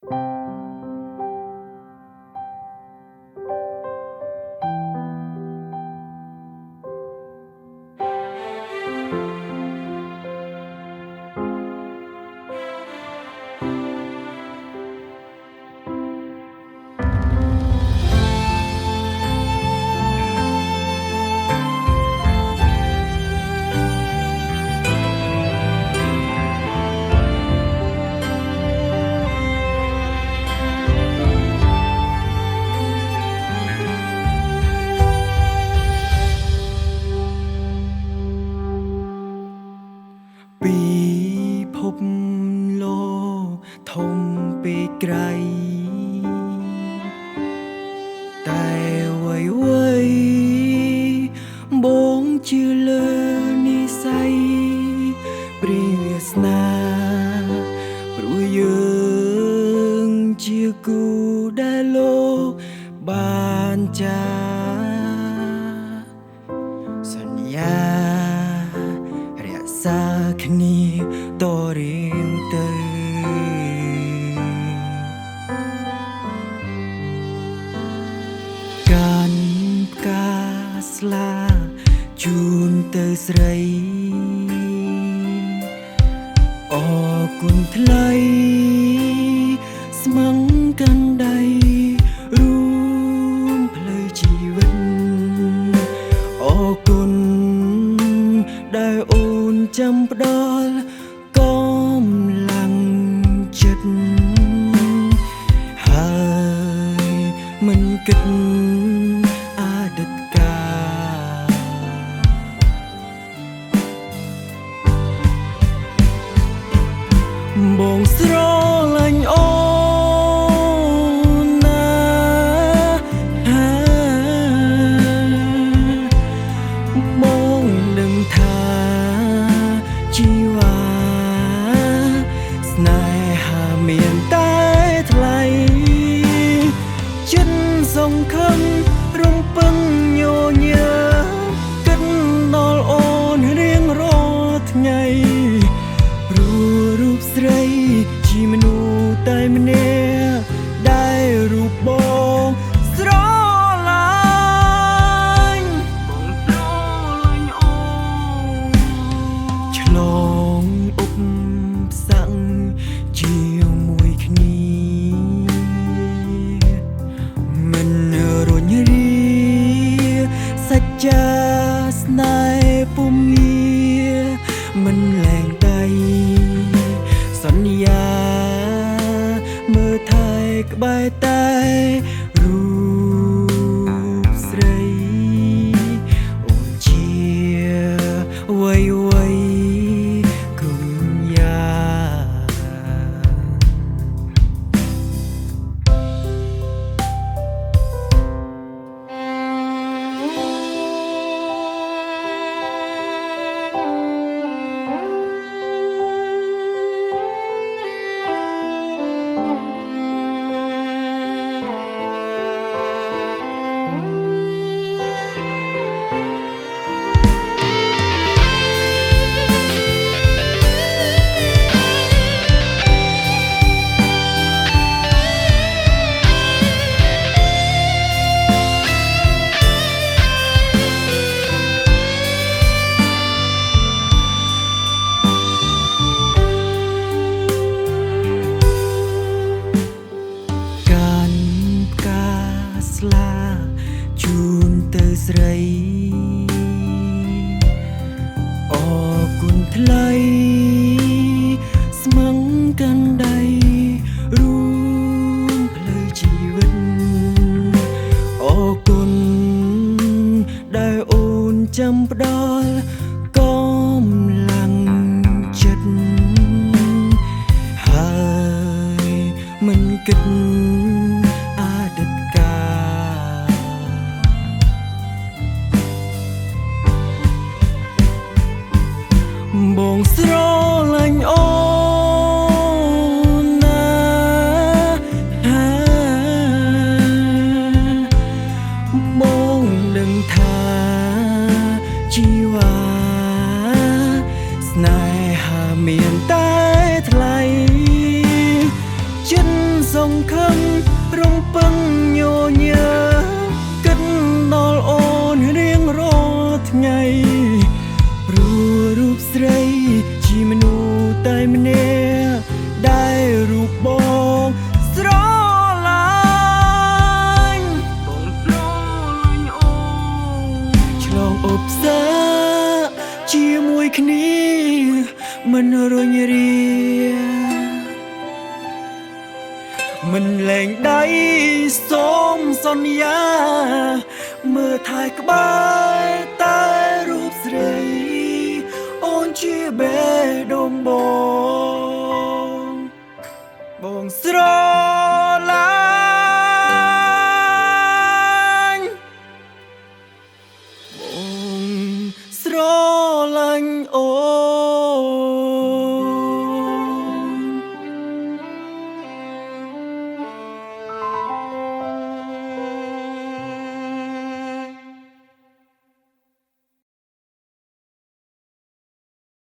ពីភពលោកធំពេកក្រៃតែអ្វីបងជឿលើនិស្ស័យព្រះវាសនាព្រោះយើងជាគូដែលលោកបានចាសន្យារក្សាគ្នាតរៀងទៅកាន់ផ្កាស្លាជូនទៅស្រីអរគុណថ្លៃស្មឹងកាន់ដៃរួមផ្លូវជីវិតអរគុណដែលអូនចាំផ្ដល់កម្លាំងចិត្តហើយមិនគិតអតីតកាលបងស្រឡាញ់អូនណាបងដឹងថាជីវ៉ាស្នេហាមានតែថ្លៃចិត្តសង្ឃឹមរំពឹងញញើគិតដល់អូនរៀងរាល់ថ្ងៃព្រោះរូបស្រីជាមនុស្សតែម្នាក់ដែលរូបបងស្រឡាញ់បងស្រឡាញ់អូនឆ្លងឧបសគ្គជាមួយគ្នាមិនរញរាសច្ចាស្នេហ៍ពុំងាមិនលែងដៃសន្យាមើលថែក្បែរតែរូបស្រីអូនជាវ័យគុំយ៉ាស្លាជូនទៅស្រីអរគុណថ្លៃស្មឹងកាន់ដៃរួមផ្លូវជីវិតអរគុណដែលអូនចាំផ្ដល់កម្លាំងចិត្តហើយមិនគិតអតីតកាលបងស្រឡាញ់អូនណាបងដឹងថាជីវ៉ាស្នេហាមានតែថ្លៃចិត្ត សង្ឃឹមរំពឹងញញើគិតដល់អូនរៀងរាល់ថ្ងៃព្រោះរូបស្រីជាមនុស្សតែម្នាក់ដែលរូបបងស្រឡាញ់អូនឆ្លងឧបសគ្គជាមួយគ្នាមិនរញរាមិនលែងដៃសូមសន្យាមើលថែក្បែរតែរូបស្រីអូនជាបេះដូងបងស្រ